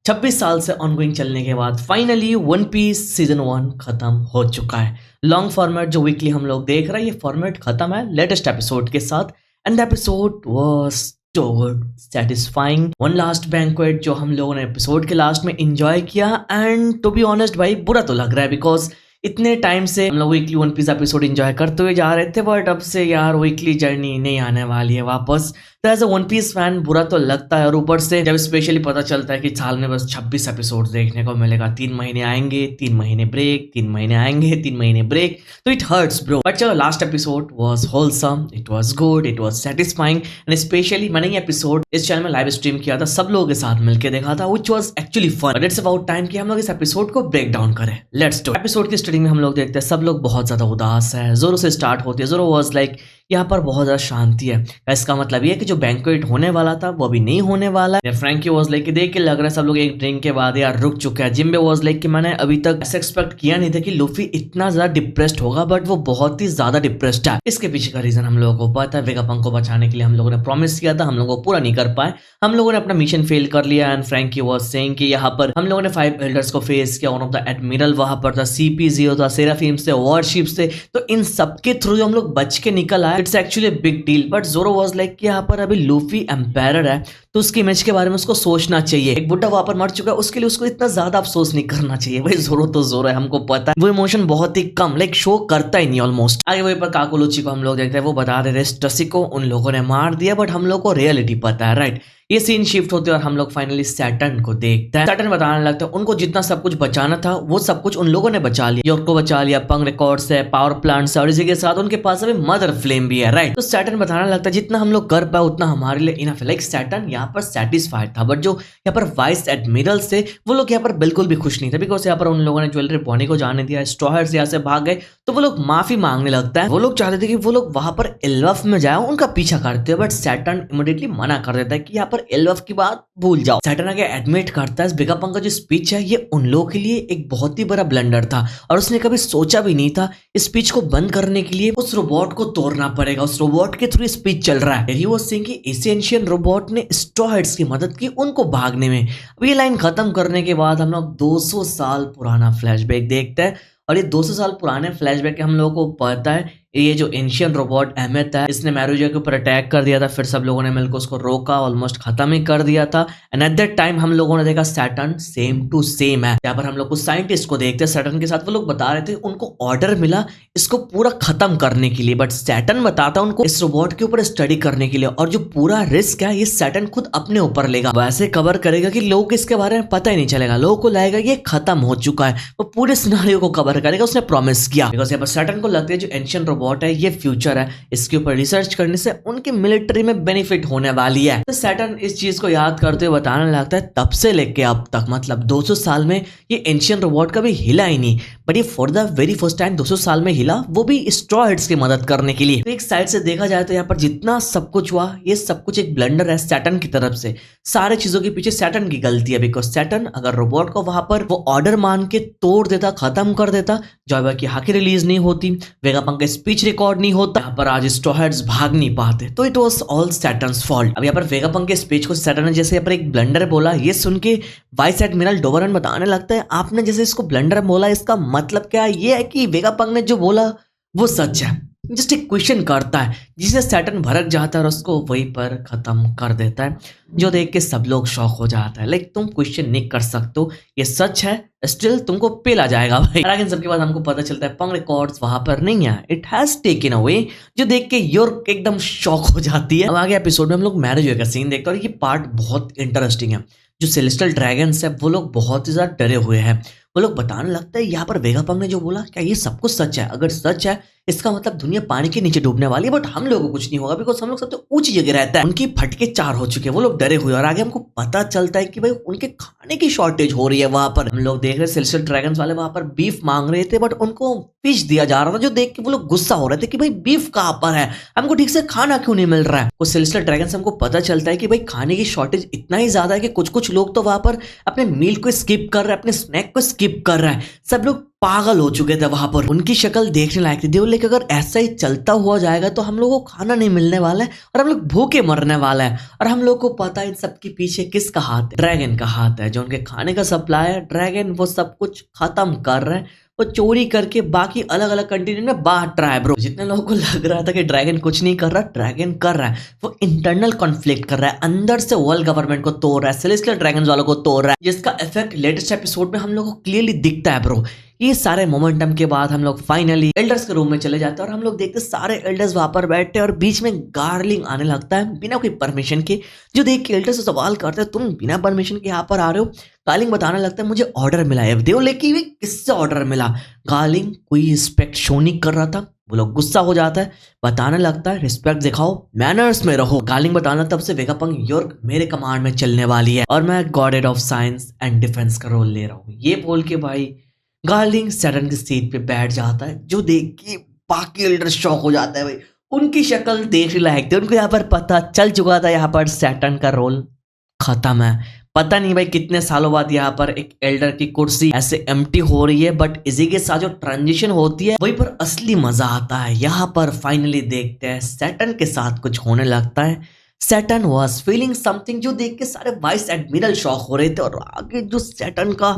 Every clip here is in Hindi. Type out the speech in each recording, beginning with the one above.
26 साल से ऑनगोइंग चलने के बाद फाइनली वन पीस सीजन 1 खत्म हो चुका है। लॉन्ग फॉर्मेट जो वीकली हम लोग देख रहे हैं, ये फॉर्मेट खत्म है लेटेस्ट एपिसोड के साथ। And the episode was so good, satisfying. One last banquet जो हम लोगों ने एपिसोड के लास्ट में एंजॉय किया। एंड टू बी ऑनेस्ट भाई, बुरा तो लग रहा है बिकॉज इतने टाइम से हम लोग weekly One Piece episode enjoy करते हुए जा रहे थे, बट अब से यार वीकली जर्नी नहीं आने वाली है वापस। तो as a One Piece fan बुरा तो लगता है। और ऊपर से जब स्पेशली पता चलता है कि साल में बस 26 एपिसोड देखने को मिलेगा, 3 महीने आएंगे 3 महीने ब्रेक, 3 महीने आएंगे 3 महीने ब्रेक, तो इट हर्ट्स ब्रो। बट चलो, last episode was wholesome, it was good, it was satisfying. And specially मैंने ये एपिसोड इस चैनल में लाइव स्ट्रीम किया था, सब लोगों के साथ मिलकर देखा था, which was actually fun. But it's about time कि हम लोग इस एपिसोड को ब्रेक डाउन करें। Let's do. एपिसोड की स्टार्टिंग में हम लोग देखते हैं सब लोग बहुत ज्यादा उदास है। जोरो से स्टार्ट होती है। जोरो वाज लाइक यहाँ पर बहुत ज्यादा शांति है। इसका मतलब ये है कि जो बैंक्वेट होने वाला था वो भी नहीं होने वाला है। फ्रैंकी वाज लाइक देख के लग रहा है सब लोग एक ड्रिंक के बाद यार रुक चुके हैं। जिम्बे वाज लाइक कि मैंने अभी तक ऐसा एक्सपेक्ट किया नहीं था कि लूफी इतना ज्यादा डिप्रेस्ड होगा, बट वो बहुत ही ज्यादा डिप्रेस्ड है। इसके पीछे का रीजन हम लोगों को पता है। वेगापंक को बचाने के लिए हम लोगों ने प्रॉमिस किया था, हम लोगों को पूरा नहीं कर पाए, हम लोगों ने अपना मिशन फेल कर लिया। एंड फ्रैंकी वाज सेइंग कि यहाँ पर हम लोगों ने 5 एल्डर्स को फेस किया। वन ऑफ द एडमिरल वहां पर था, CP0 था, सेराफिम से, वॉरशिप्स से, तो इन सबके थ्रू हम लोग बच के निकल आए। It's actually big deal. But जोरो वाज लाइक कि यहाँ पर अभी लूफी एम्पायर है तो उसकी इमेज के बारे में उसको सोचना चाहिए। एक बुड्ढा वहां पर मर चुका है, उसके लिए उसको इतना ज्यादा अफसोस नहीं करना चाहिए। भाई जोरो तो जोरो है, हमको पता है वो इमोशन बहुत ही कम लाइक शो करता ही नहीं ऑलमोस्ट। आगे वहीं पर काकुलुची को हम लोग देखते हैं, वो बता रहे टसी को उन लोगों ने मार दिया, बट हम लोग को रियलिटी पता है, राइट। ये सीन शिफ्ट होते हैं और हम लोग फाइनली सैटर्न को देखते हैं। सैटर्न बताने लगता है उनको जितना सब कुछ बचाना था वो सब कुछ उन लोगों ने बचा लिया। यॉर्क को बचा लिया, पंग रिकॉर्ड से, पावर प्लांट से, और इसी के साथ उनके पास अभी मदर फ्लेम भी है, राइट। तो सैटर्न बताने लगता है जितना हम लोग कर पाए उतना हमारे लिए इनफ है। लाइक सैटर्न यहाँ पर सेटिस्फाइड था, बट जो यहाँ पर वाइस एडमिरल से वो लोग यहाँ पर बिल्कुल भी खुश नहीं थे, बिकॉज यहाँ पर उन लोगों ने ज्वेलरी बॉनी को जाने दिया। स्ट्रॉहर्स यहाँ से भाग गए तो वो लोग माफी मांगने लगता है। वो लोग चाहते थे कि वो लोग वहां पर एल्वफ में जाए, उनका पीछा करते हैं, बट सैटर्न इमीडिएटली मना कर देता है कि यहाँ पर एल्वफ की बात भूल जाओ। सैटर्न आगे एडमिट करता है वेगापंक का जो स्पीच है ये उन लोगों के लिए एक बहुत ही बड़ा ब्लंडर था, और उसने कभी सोचा भी नहीं था इस स्पीच को बंद करने के लिए उस रोबोट को तोड़ना पड़ेगा। उस रोबोट के थ्रू स्पीच चल रहा है। ही वाज सेइंग कि इस एंशियन रोबोट ने स्ट्रॉ हेड्स की मदद की उनको भागने में। अब ये लाइन खत्म करने के बाद हम लोग 200 साल पुराना फ्लैशबैक देखते हैं, और ये 200 साल पुराने फ्लैशबैक हम लोगों को पता है ये जो एंशियन रोबोट अहमेद है, इसने मैरूजा के ऊपर अटैक कर दिया था, फिर सब लोगों ने मिलकर उसको रोका, ऑलमोस्ट खत्म ही कर दिया था। एंड एट दैट टाइम हम लोगों ने देखा सैटर्न सेम टू सेम है। यहाँ पर हम लोग कुछ साइंटिस्ट को देखते हैं सैटर्न के साथ, वो लोग बता रहे थे उनको ऑर्डर मिला इसको पूरा खत्म करने के लिए, बट सैटर्न बताता उनको इस रोबोट के ऊपर स्टडी करने के लिए, और जो पूरा रिस्क है ये सैटर्न खुद अपने ऊपर लेगा। वैसे कवर करेगा कि लोगों को इसके बारे में पता ही नहीं चलेगा, लोगों को लगेगा ये खत्म हो चुका है। वो पूरे सिनेरियो को कवर करेगा, उसने प्रॉमिस किया। बिकॉज यहाँ पर सैटर्न को लगता है जो एंशियन रोबोट है ये फ्यूचर है, इसके ऊपर रिसर्च करने से उनके मिलिट्री में बेनिफिट होने वाली है। तो सैटर्न इस चीज को याद करते हुए बताने लगता है तब से लेके अब तक, मतलब 200 साल में ये एंशियन रोबोट कभी हिला ही नहीं, बट ये for the very first time 200 साल में हिला, वो भी स्ट्रॉ हेड्स की मदद करने के लिए। तो एक साइड से देखा जाए तो यहाँ पर जितना सब कुछ हुआ ये सब कुछ एक ब्लंडर है सैटर्न की तरफ से। सारे चीजों के पीछे सैटर्न की गलती है, बिकॉज सैटर्न अगर रोबोट को वहां पर वो ऑर्डर मान के तोड़ देता, खत्म कर देता, जॉयबा की हाकी रिलीज नहीं होती, वेगापंक का स्पीच रिकॉर्ड नहीं होता, यहाँ पर आज स्ट्रॉ हेड्स भाग नहीं पाते, तो it was all Saturn's fault. अब यहाँ पर वेगापंक के स्पीच को सैटर्न ने जैसे यहाँ पर एक ब्लंडर बोला, ये सुन के वाइस एडमिरल डोवरन बताने लगता है आपने जैसे इसको ब्लंडर बोला, इसका मतलब क्या? ये है कि वेगापंक ने जो बोला वो सच है। जस्ट एक क्वेश्चन करता है जिसे सैटर्न भड़क जाता है और उसको वहीं पर खत्म कर देता है, जो देख के सब लोग शॉक हो जाता है। लाइक तुम क्वेश्चन नहीं कर सकते हो, ये सच है, स्टिल तुमको पेला जाएगा भाई। लेकिन सबके बाद हमको पता चलता है पंग रिकॉर्ड्स वहां पर नहीं है, इट हैज टेकन अवे, जो देख के योर्क एकदम शॉक हो जाती है। अब आगे एपिसोड में हम लोग मैरिज का सीन देखते हैं, और ये पार्ट बहुत इंटरेस्टिंग है। जो सेलेस्टियल ड्रैगन्स है वो लोग बहुत ही ज्यादा डरे हुए हैं। वो लोग बताने लगता है यहाँ पर वेगापंक ने जो बोला क्या ये सब कुछ सच है? अगर सच है इसका मतलब दुनिया पानी के नीचे डूबने वाली है, बट हम लोगों को कुछ नहीं होगा बिकॉज हम लोग सबसे ऊंची जगह रहता है। उनकी फटके 4 हो चुके हैं, वो लोग डरे हुए, और आगे हमको पता चलता है कि भाई उनके खाने की शॉर्टेज हो रही है। वहां पर हम लोग देख रहे हैं सेलेस्टियल ड्रैगन्स वाले वहां पर बीफ मांग रहे थे, बट उनको फिश दिया जा रहा था, जो देख के वो लोग गुस्सा हो रहे थे कि भाई बीफ कहाँ पर है, हमको ठीक से खाना क्यों नहीं मिल रहा है। कुछ सेलेस्टियल ड्रैगन्स हमको पता चलता है कि भाई खाने की शॉर्टेज इतना ही ज्यादा है कि कुछ कुछ लोग तो वहां पर अपने मील को स्किप कर रहे हैं, अपने स्नैक को स्किप कर रहे हैं। सब लोग पागल हो चुके थे वहां पर, उनकी शक्ल देखने लायक थी। देवल अगर ऐसा ही चलता हुआ जाएगा तो हम लोग को खाना नहीं मिलने वाला है और हम लोग भूखे मरने वाला है। और हम लोग को पता है इन सबके पीछे किसका हाथ है, ड्रैगन का हाथ है, जो उनके खाने का सप्लाई है। ड्रैगन वो सब कुछ खत्म कर रहे हैं, वो चोरी करके बाकी अलग अलग कंटिनेंट में बांट रहा है ब्रो। जितने लोगों को लग रहा था कि ड्रैगन कुछ नहीं कर रहा, ड्रैगन कर रहा है। वो इंटरनल कॉन्फ्लिक्ट कर रहा है, अंदर से वर्ल्ड गवर्नमेंट को तोड़ रहा है, सेलेस्टियल ड्रैगन्स वालों को तोड़ रहा है, जिसका इफेक्ट लेटेस्ट एपिसोड में हम लोग को क्लियरली दिखता है ब्रो। ये सारे मोमेंटम के बाद हम लोग फाइनली एल्डर्स के रूम में चले जाते हैं और हम लोग देखते सारे एल्डर्स वहां पर बैठे और बीच में गार्लिंग आने लगता है बिना कोई परमिशन के। जो देख के एल्डर्स से सवाल करते हैं, तुम बिना परमिशन के यहाँ पर आ रहे हो? गार्लिंग बताने लगता है, मुझे ऑर्डर मिला है। देव लेके हुए किससे ऑर्डर मिला? गार्लिंग कोई रिस्पेक्ट शो नहीं कर रहा था। वो लोग गुस्सा हो जाता है, बताने लगता है रिस्पेक्ट दिखाओ, मैनर्स में रहो। गार्लिंग बताना तब से वेगापंक योर्क मेरे कमांड में चलने वाली है और मैं godhead of science and defence का रोल ले रहा हूँ। ये बोल के भाई गार्लिंग सैटर्न की सीट पे बैठ जाता है, जो देख के बाकी एल्डर शॉक हो जाता है। भाई उनकी शक्ल देख लायक थी, उनको यहाँ पर पता चल चुका था यहाँ पर सैटर्न का रोल खत्म है। पता नहीं भाई कितने सालों बाद यहाँ पर एक एल्डर की कुर्सी ऐसे एम्प्टी हो रही है, बट इसी के साथ जो ट्रांजिशन होती है वहीं पर असली मजा आता है। यहाँ पर फाइनली देखते हैं सैटर्न के साथ कुछ होने लगता है। सैटर्न वॉज फीलिंग समथिंग, जो देख के सारे वाइस एडमिरल शॉक हो रहे थे। और आगे जो सैटर्न का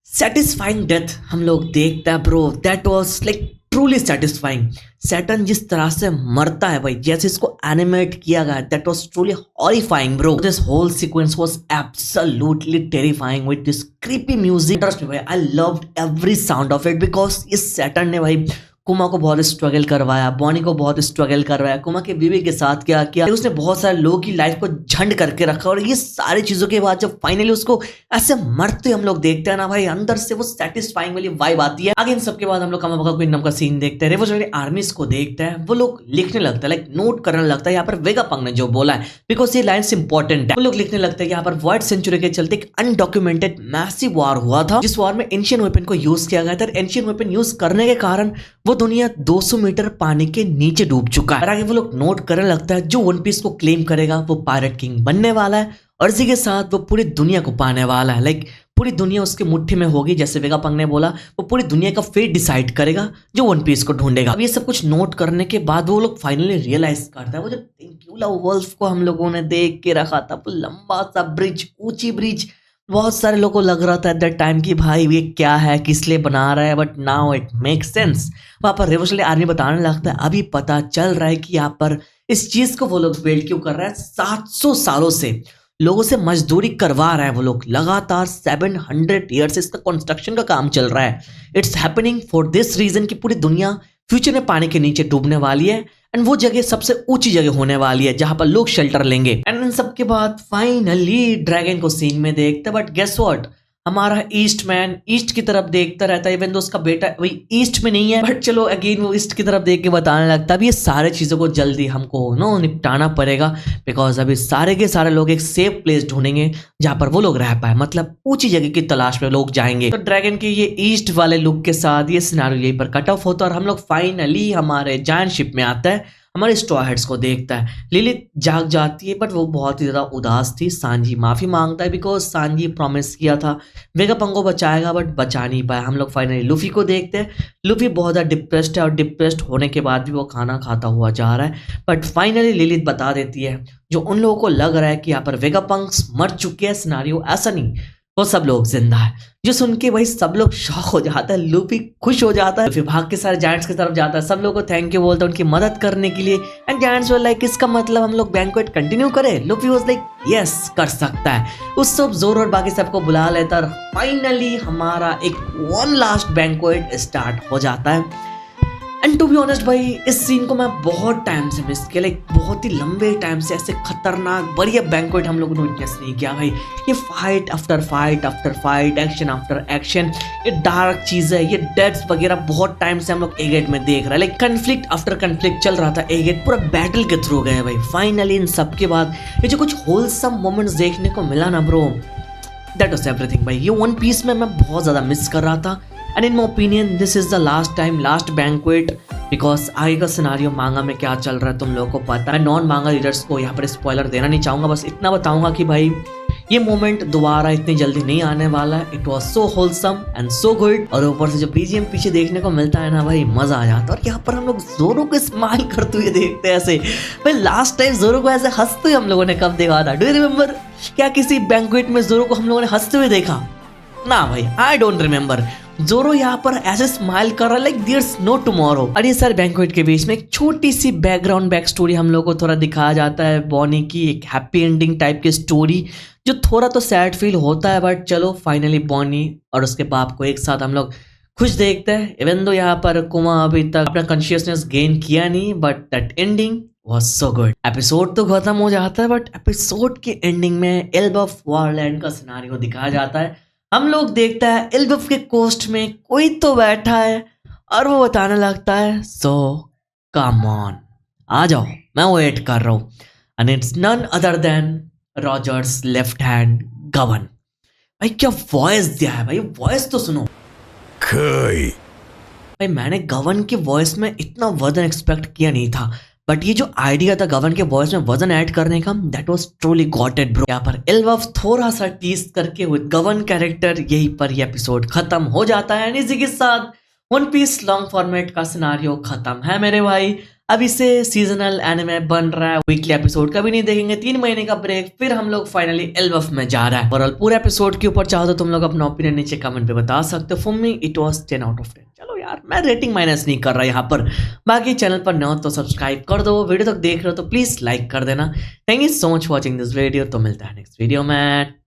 सेटिस्फाइंग डेथ हम लोग देखते हैं bro, that was like truly satisfying. Saturn जिस तरह से मरता है भाई, जैसे इसको एनिमेट किया गया, that was truly horrifying bro. This whole sequence was absolutely terrifying with this creepy music. Trust me भाई, I loved every sound of it, because इस सैटर्न ने भाई कुमा को बहुत स्ट्रगल करवाया, बॉनी को बहुत स्ट्रगल करवाया, कुमा के बीवी के साथ क्या किया, उसने बहुत सारे लोगों की लाइफ को झंड करके रखा। और ये सारी चीजों के बाद जब फाइनली उसको ऐसे मरते हम लोग देखते हैं ना भाई, अंदर से वो सेटिस्फाइंग वाली वाइब आती है। आगे इन सबके बाद हम लोग कामाबका क्विंगडम का सीन देखते हैं, रेवोल्यूशनरी आर्मीज को देखते हैं। वो लोग लिखने लगता है, लाइक नोट करने लगता है यहाँ पर वेगापंक ने जो बोला है, बिकॉज ये लाइन्स इंपॉर्टेंट है। वो लोग लिखने लगता है यहाँ पर वर्ल्ड सेंचुरी के चलते एक अनडॉक्यूमेंटेड मैसिव वॉर हुआ था, जिस वॉर में एंशिएंट वेपन को यूज किया गया था। एंशिएंट वेपन यूज करने के कारण वो दुनिया 200 मीटर पानी के नीचे डूब चुका है। और आगे वो लोग नोट करने लगता है, जो वन पीस को क्लेम करेगा वो पायरेट किंग बनने वाला है और इसी के साथ वो पूरी दुनिया को पाने वाला है। लाइक पूरी दुनिया उसके मुट्ठी में होगी, जैसे वेगापंक ने बोला, वो पूरी दुनिया का फेट डिसाइड करेगा जो वन पीस को ढूंढेगा। अब ये सब कुछ नोट करने के बाद वो लोग फाइनली रियलाइज करता है, वो जो थिंक्यूला वुल्फ को हम लोगों ने देख के रखा था, वो लंबा सा ब्रिज, ऊंची ब्रिज, बहुत सारे लोगों को लग रहा था एट दैट टाइम कि भाई ये क्या है, किस लिए बना रहा है, but now it make sense. वहां पर रेवोल्यूशनरी आर्मी बताने लगता है, अभी पता चल रहा है कि यहाँ पर इस चीज को वो लोग बिल्ड क्यों कर रहे हैं। 700 सालों से लोगों से मजदूरी करवा रहा है वो लोग, लगातार 700 ईयर्स से इसका कंस्ट्रक्शन का काम चल रहा है। It's happening for this reason कि पूरी दुनिया फ्यूचर में पानी के नीचे डूबने वाली है एंड वो जगह सबसे ऊंची जगह होने वाली है जहां पर लोग शेल्टर लेंगे। एंड इन सबके बाद फाइनली ड्रैगन को सीन में देखते, बट गेस व्हाट, हमारा ईस्ट मैन ईस्ट की तरफ देखता रहता है, इवन दो उसका बेटा वही ईस्ट में नहीं है, बट चलो अगेन वो ईस्ट की तरफ देख के बताने लगता है। अब ये सारे चीजों को जल्दी हमको निपटाना पड़ेगा, बिकॉज अभी सारे के सारे लोग एक सेफ प्लेस ढूंढेंगे जहां पर वो लोग रह पाए, मतलब ऊंची जगह की तलाश में लोग जाएंगे। तो ड्रैगन के ये ईस्ट वाले लुक के साथ ये सिनेरियो यहीं पर कट ऑफ होता है और हम लोग फाइनली हमारे जायंट शिप में आता है, हमारे स्ट्रॉ हेड्स को देखता है। लिलिथ जाग जाती है, बट वो बहुत ही ज्यादा उदास थी। सांजी माफी मांगता है, बिकॉज सांजी प्रॉमिस किया था वेगापंक को बचाएगा, बट बचा नहीं पाया। हम लोग फाइनली लूफी को देखते हैं। लूफी बहुत ज्यादा डिप्रेस्ड है और डिप्रेस्ड होने के बाद भी वो खाना खाता हुआ जा रहा है, बट फाइनली लिलिथ बता देती है, जो उन लोगों को लग रहा है कि यहाँ पर वेगापंक मर चुके हैं, सिनेरियो ऐसा नहीं, वो सब लोग जिंदा है। जो सुन के भाई सब लोग शॉक हो जाता है, लूफी खुश हो जाता है, फिर भाग के सारे जायंट्स की तरफ जाता है, सब लोगों को थैंक यू बोलता है उनकी मदद करने के लिए। एंड जायंट्स वर लाइक, इसका मतलब हम लोग बैंक्वेट कंटिन्यू करें? लूफी वाज लाइक यस, कर सकता है। उस सब जोर और बाकी सबको बुला लेता और फाइनली हमारा एक वन लास्ट बैंक्वेट स्टार्ट हो जाता है। एंड टू बी ऑनेस्ट भाई, इस सीन को मैं बहुत टाइम से मिस किया, लाइक बहुत ही लंबे टाइम से ऐसे खतरनाक बढ़िया बैंक्वेट हम लोगों ने विटनेस नहीं किया भाई। ये fight after fight after fight, action after action, ये डार्क चीज है, ये डेथ्स वगैरह बहुत टाइम से हम लोग एगेट में देख रहे हैं। लाइक कन्फ्लिक्ट आफ्टर कन्फ्लिक्ट चल रहा था, एगेट पूरा बैटल के थ्रू गए भाई। फाइनली इन सब के बाद ये जो कुछ होलसम मोमेंट्स देखने को मिला ना ब्रो, दैट वाज एवरीथिंग भाई। ये वन पीस में मैं बहुत ज्यादा मिस कर रहा था। And in my opinion this is the last time, last banquet, because आगे का सिनारियो मांगा में क्या चल रहा है तुम लोगों को पता है। नॉन मांगा रीडर्स को यहाँ पर स्पॉइलर देना नहीं चाहूंगा, बस इतना बताऊंगा कि भाई ये मोमेंट दोबारा इतनी जल्दी नहीं आने वाला है। It was so wholesome and so good. और ऊपर से जब बीजीएम पीछे देखने को मिलता है ना भाई, मजा आ जाता है। और यहाँ पर हम लोग जोरो को स्माइल करते हुए देखते हैं ऐसे। भाई लास्ट टाइम जोरो को ऐसे हंसते हुए हम लोगों ने कब देखा था? Do you remember? क्या किसी बैंक्वेट में जोरो को हम लोगों ने हंसते हुए देखा? ना भाई, आई डोंट रिमेम्बर। जोरो यहाँ पर ऐसे स्माइल कर रहा है लाइक देयर्स नो टुमारो। और ये सारे बैंक्वेट के बीच में एक छोटी सी बैक स्टोरी हम लोग को थोड़ा दिखाया जाता है। बॉनी की एक हैप्पी एंडिंग टाइप की स्टोरी, जो थोड़ा तो सैड फील होता है, बट चलो फाइनली बॉनी और उसके बाप को एक साथ हम लोग खुश देखते हैं। इवन दो यहाँ पर कुमा अभी तक अपना कॉन्शियसनेस गेन किया नहीं, but that ending was so good. Episode तो खत्म हो जाता है, बट एपिसोड के एंडिंग में एल्बफ वॉरलैंड का सिनेरियो दिखाया जाता है। हम लोग देखता है एल्बफ के कोस्ट में कोई तो बैठा है और वो बताने लगता है, सो कम ऑन, आ जाओ, मैं वेट कर रहा हूँ। And it's none other than Roger's left hand Gaban. भाई क्या वॉइस दिया है भाई, वॉइस तो सुनो। भाई मैंने गवन की वॉइस में इतना वजन एक्सपेक्ट किया नहीं था, बट ये जो आइडिया था गवन के वॉइस में वजन ऐड करने का, that was truly got it bro. यहाँ पर एल्बफ थोड़ा सा टीज करके विद गवन कैरेक्टर यहीं पर ये एपिसोड खत्म हो जाता है। इसी के साथ वन पीस लॉन्ग फॉर्मेट का सिनारियो खत्म है मेरे भाई। अब इसे सीजनल एनिमे बन रहा है, वीकली एपिसोड कभी नहीं देखेंगे, 3 महीने का ब्रेक, फिर हम लोग फाइनली एल्बफ में जा रहा है। ओवरऑल पूरे एपिसोड के ऊपर चाहो तो तुम लोग अपना ओपिनियन नीचे कमेंट पे बता सकते हो। For me it was 10 out of 10। चलो यार, मैं रेटिंग माइनस नहीं कर रहा यहाँ पर। बाकी चैनल पर न हो तो सब्सक्राइब कर दो, वीडियो तक देख रहे हो तो प्लीज लाइक कर देना। Thank you so much watching this video. तो मिलता है नेक्स्ट वीडियो में।